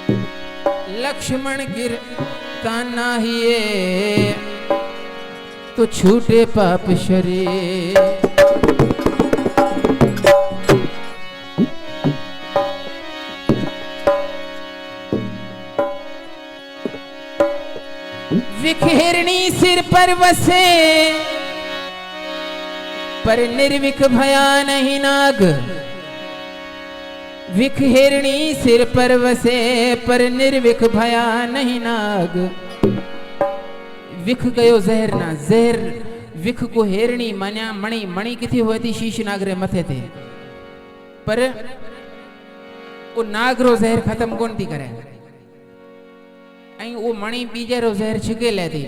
लक्ष्मण गिरता नाहिए तो छूटे पाप शरीर। विखेरणी सिर पर वसे पर निर्विक भया नहीं नाग। विखेरणी सिर पर वसे पर निर्विक भया नहीं नाग। विख गयो जहर ना जहर विख को हेरणी मन्या मणि मणि किथी हुई थी शीश नागरे मथे थे पर वो नागरो जहर खत्म कोन थी करे वो मणि बीजेरो जहर छिके ले थी।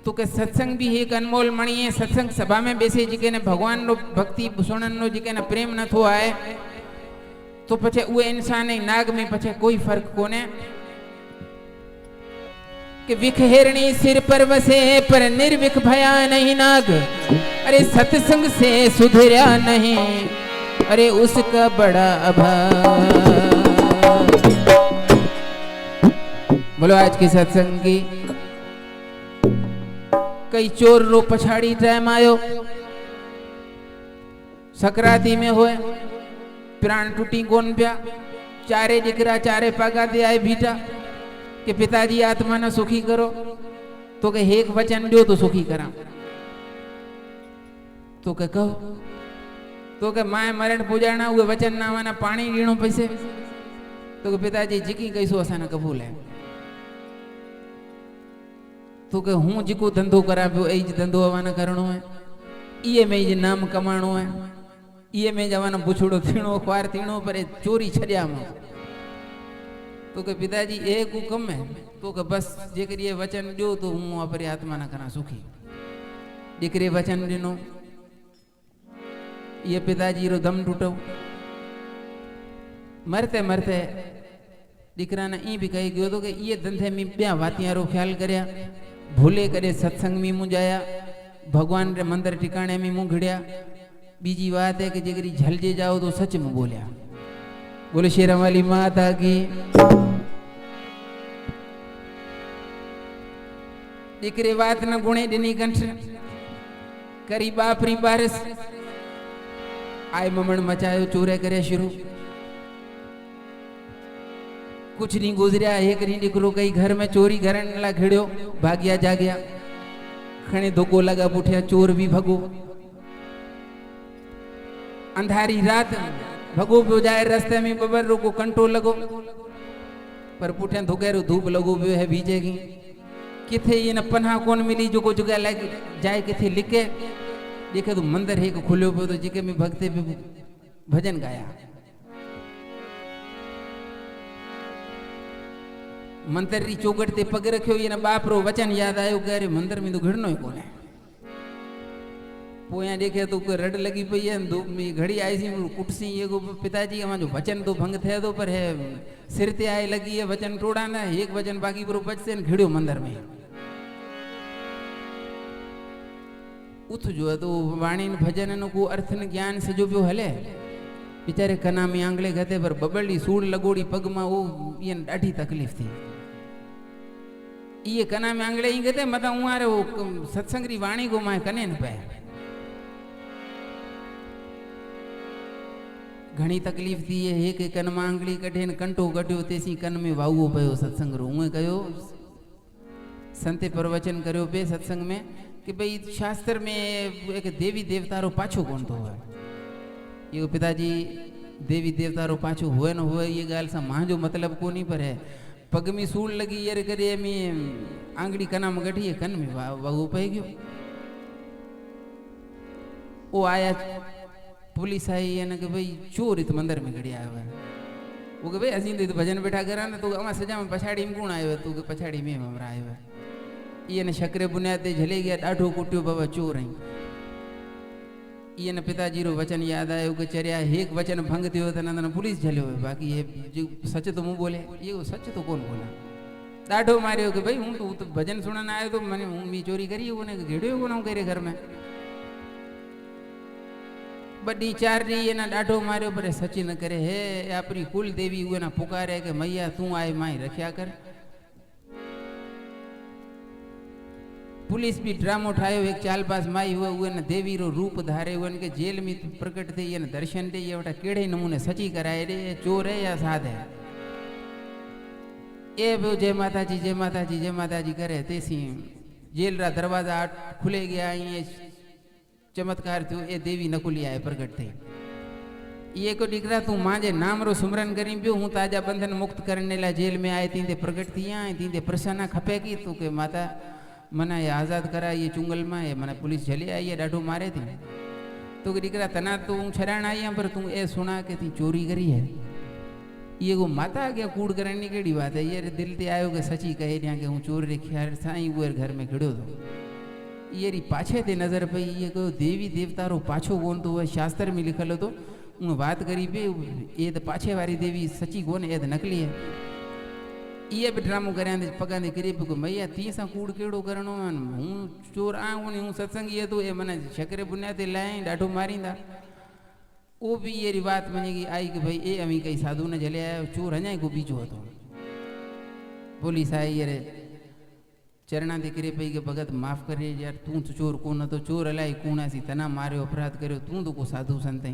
तो के सत्संग भी एक अनमोल मणि है। सत्संग सभा में बेसे जिके ने भगवान नो भक्ति सुनन नो जिके ने प्रेम न थो आए तो पछे वो इंसान नाग में पछे कोई फर्क कोने कि विखेरणी सिर पर वसे पर निर्विक भया नहीं नाग। अरे सत्संग से सुधरा नहीं अरे उसका बड़ा अभाव। बोलो आज की सत्संग की कई चोर रो पछाड़ी टाइम आयो सकराती में होए प्राण टूटी कोन प्या चारे दिकरा चारे पागा दे आए भीटा कि पिताजी आत्मा ने सुखी करो तो के एक वचन दो तो सुखी करा तो के कहो तो के माए मरण पूजाना हुए वचन ना वाना पानी लीणो पैसे तो के पिताजी जिकी कैसो असाना कबूल है तो के हूँ जिको धंधो करा पियो एज धंधो अवाना करणो है ये में जे नाम कमाणो है ये में जवाना बुछड़ो थीणो ख्वार थीणो पर चोरी छड्या में तो के पिताजी एक हुक्म है तो के बस जेकर ये वचन दो तो हूँ अपनी आत्मा ना करा सुखी। जेकर वचन दिनो ये पिताजी रो दम टूटो मरते मरते दीकरा ने ई भी कही गयो तो कि ये धंधे में ब्या वातियां रो ख्याल करया भूले करे सत्संग में मुं जाया भगवान रे मंदिर ठिकाने में मुं घड़िया। बीजी बात है कि जेकरी झलजे जाओ तो सच में बोलिया। बोले शेरा वाली माता की। दीकरे बात न गुणे दिनी कंठ करी बापरी बारिश आय ममण मचायो चोरे करे शुरू। कुछ नहीं गुजरिया एक नहीं निकलो कई घर में चोरी करन ला घिड़ो भाग्या जागया खणे धोको लगा पुठिया चोर भी भगो। अंधारी रात भगो पियो जाए रास्ते में बबर को कंटो लगो पर पुठिया धोकेरो धूप लगो पियो है भीजेगी किथे ये न पन्हा कौन मिली जो को जगह लग जाए किथे लिखे देखे तो मंदिर है को खुलो पियो तो जिके में भक्ते भी भजन गाया। मंदिर री चौगट ते पग रखियो ये न बाप रो वचन याद आयो कि अरे मंदिर में तो घड़नो ही कोने पोया देखे तो रड लगी पई है धूप में घड़ी आई सी कुटसी ये को पिताजी हमारा जो वचन तो भंग थे तो पर है सिर ते आए लगी है वचन टोड़ा ना एक वचन बाकी पर बचते न घिड़ो मंदिर में उठ जो है तो वाणी भजन न को अर्थ न ज्ञान से जो पियो हले बेचारे कना में आंगले गते पर बबड़ी सूड़ लगोड़ी पग में वो ये डाठी तकलीफ थी। ये कना में आंगले ही गते मत उहारे वो सत्संग री वाणी को माए कने न पे घणी तकलीफ थी ये एक कन में आंगली कढे न कंटो कढ्यो तेसी कन में वावो पयो सत्संग रो उए कयो संते प्रवचन करियो पे सत्संग में कि भाई शास्त्र में एक देवी देवता रो पाछो कोन तो है ये पिताजी देवी देवता रो पाछो हुए न हुए ये गाल सा मां जो मतलब को नहीं पर है पग में सूड़ लगी ये करे में आंगड़ी कना में गठी कन में वागो पे गयो। वो आया पुलिस आई है ना कि भाई चोर इत मंदिर में गड़िया आया वो कि भाई असीं तो भजन बैठा करा ना तो अमा सजा में पछाड़ी में कौन आयो तो पछाड़ी में हमरा आयो ये न शकरे बुनियाद ते झले गया डाढो कुटियो बाबा चोर आई ये न पिताजी रो वचन याद आयो कि चरिया एक वचन भंग थियो त न पुलिस झलियो बाकी ये जो सच तो मुंह बोले ये सच तो कौन बोला डाढो मारियो कि भाई हूं तो भजन सुनन आयो तो मने हूं मी चोरी करी कोने घेड़ियो कोने करे घर में बड़ी चार री एना डाढो मार्यो पर सची न करे हे अपनी कुल देवी उना पुकारे के मैया तू आए माई रख्या कर। पुलिस भी ड्रामो ठायो एक चाल पास माई हुआ उन देवी रो रूप धारे उन के जेल में प्रकट थे ये दर्शन दे ये केड़े नमूने सची कराए रे चोर है या साध है। ए वो जय माता जी जय माता जी जय माता जी करे तेसी जेल रा दरवाजा खुले गया ये चमत्कार थो ए देवी नकुली आए प्रकट थे। ये को दिकरा तू मांजे नाम रो सुमरन करी पियो हूँ ताजा बंधन मुक्त करने ला जेल में आए तींदे प्रकट थी आए तींदे प्रसन्ना खपे की तू के माता मना ये आज़ाद करा ये चुंगल में ये मना पुलिस झले आई है डाढो मारे थी तो दिकरा तना तू छराण आई है पर तू ए सुना के थी चोरी करी है। ये वो माता क्या कूड़ करने केड़ी बात है ये दिल ते आयो के सची कहे दिया के हूँ चोर रे ख्याल साईं वो घर में खड़ो तो ये री पाछे ते नजर पई ये को देवी देवता रो पाछो कोन तो शास्त्र में लिखल तो हूँ बात करी पे ये तो पाछे वाली देवी सची कोन ये तो नकली है। ये भी ड्रामो करां पगां दे करी को मैया ती सा कूड़ केड़ो करनो हूँ चोर आऊं हूँ सत्संगी है तो ये मने शकरे बुनियाद ते लाए डाढो मारींदा वो भी ये बात मनेगी आई कि भाई ए अमी कई साधु ने जले आयो चोर अञा को बीजो तो पुलिस आई ये चरणा दे करे पई के भगत माफ करे यार तू तो चोर कोन तो चोर अलाई कोना सी तना मार्यो अपराध कर्यो तू तो को साधु संत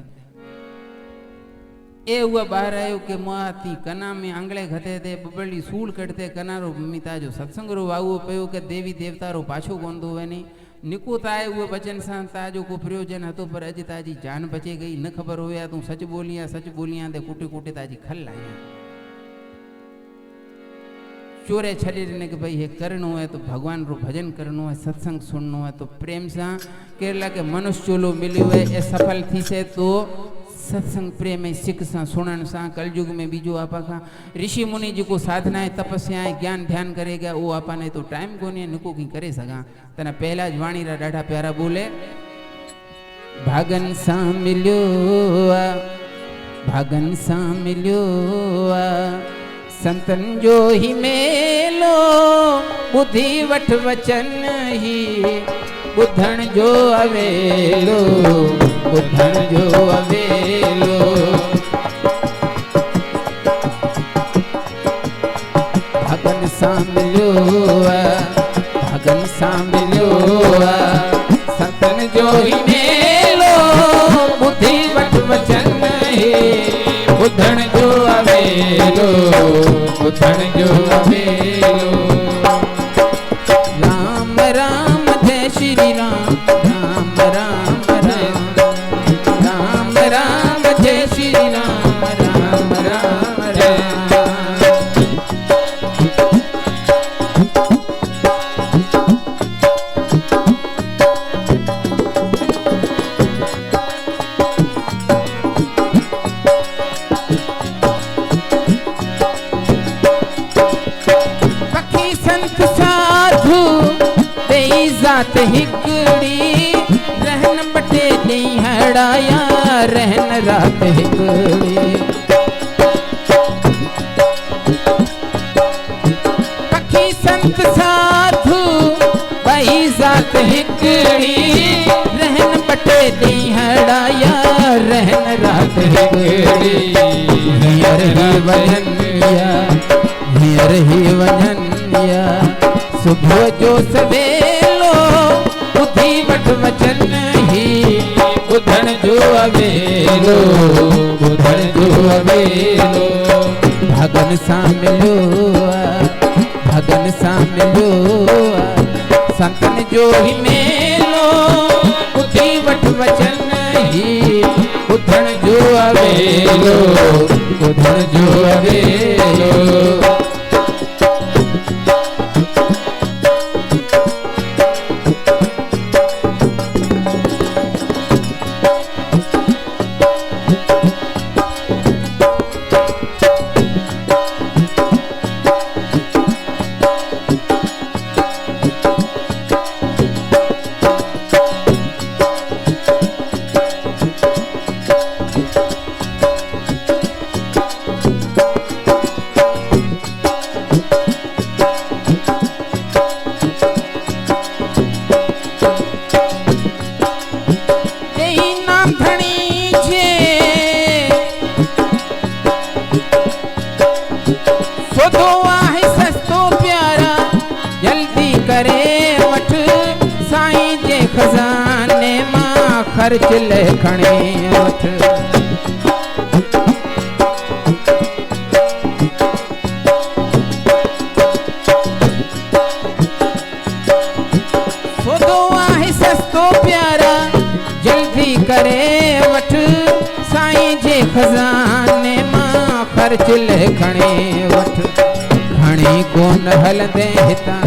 ए हुआ बाहर आयो के माती कना में आंगले घते थे बबली सूल कटते कना रो मिता जो सत्संग रो वावो पयो के देवी देवता रो पाछो गोंदो वनी निकुत आए हुए बचन सा ताजो को प्रयोजन हतो पर अज ताजी जान बचे गई न खबर होया तू सच बोलिया दे कुटे कुटे ताजी खल लाया। चोरे छड़ी ने के भाई ये करनो है तो भगवान रो भजन करनो है सत्संग सुननो है तो प्रेम सा केरला के मनुष्य चोलो मिलियो है ए सफल थी से तो सत्संग प्रेम सिख सा सुनन सा कलयुग में बीजो आपा का ऋषि मुनि जी को साधना है तपस्या है ज्ञान ध्यान करेगा वो आपा ने तो टाइम को नहीं नुको की करे सका तना पहला ज वाणी रा डाढ़ा प्यारा बोले भागन सा मिल्यो भागन सा मिल्यो संतन जो ही मेलो बुद्धि वठ वचन ही बुद्धन जो अवेलो बुद्धन जो अवेलो भगन सामिलो भगन सामिलो संतन जो ही मेलो बुद्धि वठ वचन ही बुद्धन जो अवेलो बुद्धन जो अवेलो। राम राम जय श्री राम राम राम राम राम राम जय श्री राम राम राम राम। पखी संत साधु देई जात हिकड़ी रहन बटे नहीं हड़ाया रहन रात हिकड़ी। पखी संत साधु देई जात हिकड़ी रहन बटे नहीं हड़ाया रहन रात हिकड़ी। हियर ही वजनिया हियर ही वजनिया सुबह जो सवेलो बुद्धि वठ वचन ही बुधन जो अवेलो बुधन जो अवेलो। भगन सा मिलो भगन सा मिलो संतन जो ही मेलो बुद्धि वठ वचन ही बुधन जो अवेलो बुधन जो अवेलो। खर्च ले खणे वठ। सोदो आहे सस्तो प्यारा जल्दी करे वठ। साईं जे खजाने मां खर्च ले खणे वठ। खणी कोन हलंदे हितां,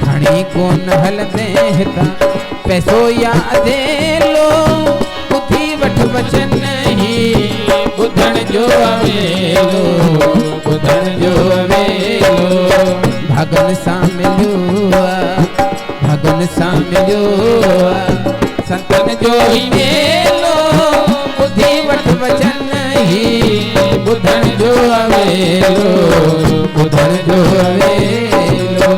खणी कोन हलंदे हितां, पैसो या अधेलो ॿुधी वठ वचन ही ॿुधण जो अवेलो, ॿुधण जो अवेलो। भगन सां मिलियो आ, भगन सां मिलियो आ, संतन जो ही मेलो ॿुधी वठ वचन ही ॿुधण जो अवेलो, ॿुधण जो अवेलो।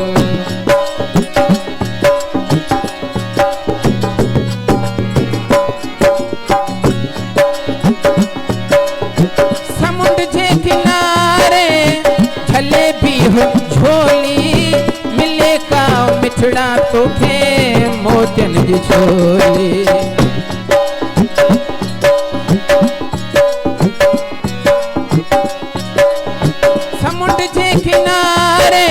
समुंड जे किनारे जलेबी हो झोली, मिले का मिठड़ा तोखे मोतियन जी छोली। समुंड जे किनारे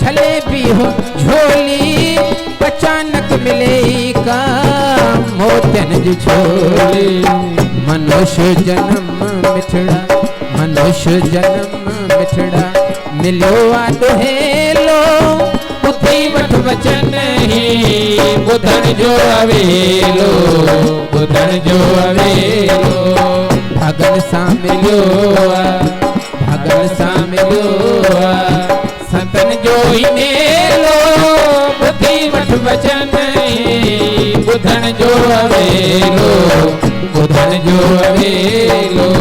जलेबी हो झोली, अचानक मिले का मोतियन जी छोली। मनुष्य जन्म मिठड़ा, मनुष्य जन्म मिठड़ा, मिलियो आ दुहेलो ॿुधी वठ वचन ही ॿुधण जो अवेलो, ॿुधण जो अवेलो। भगन सां मिलियो आ, भगन सां मिलियो आ, संतन जो ही मेलो ॿुधी वठ वचन ही ॿुधण जो अवेलो, ॿुधण जो अवेलो।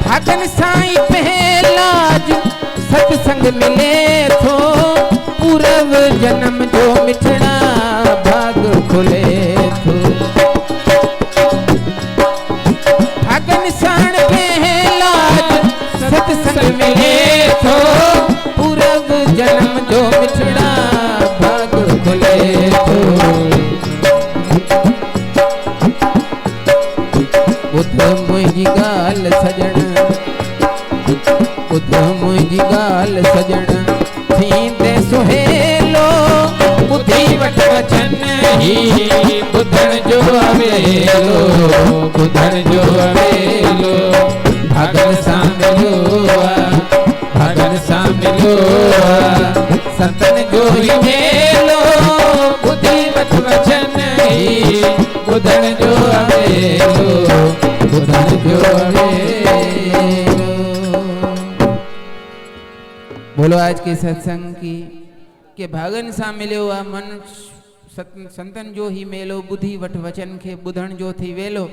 भगन साईं पहलाज सत्संग मिले थो, पूरव जन्म जो मिठड़ा भाग खुले थो। भगन साण पहलाज सत्संग मिले थो, पूरव जन्म जो मिठड़ा भाग खुले थो। ॿुध मुंहिंजी ॻाल्हि सजण, ॿुध मुंहिंजी ॻाल्हि सजण, थींदे सुहेलो ॿुधी वठ वचन ही ॿुधण जो अवेलो, ॿुधण जो अवेलो। भगन सां मिलियो आ, भगन सां मिलियो आ, संतन जो ही मेलो ॿुधी वठ वचन ही ॿुधण जो अवेलो, ॿुधण जो अवेलो। बोलो आज के सत्संग की के भगन सां मिलियो आ, मन संतन जो ही मेलो ॿुधी वठ वचन खे ॿुधण जो थी वेलो।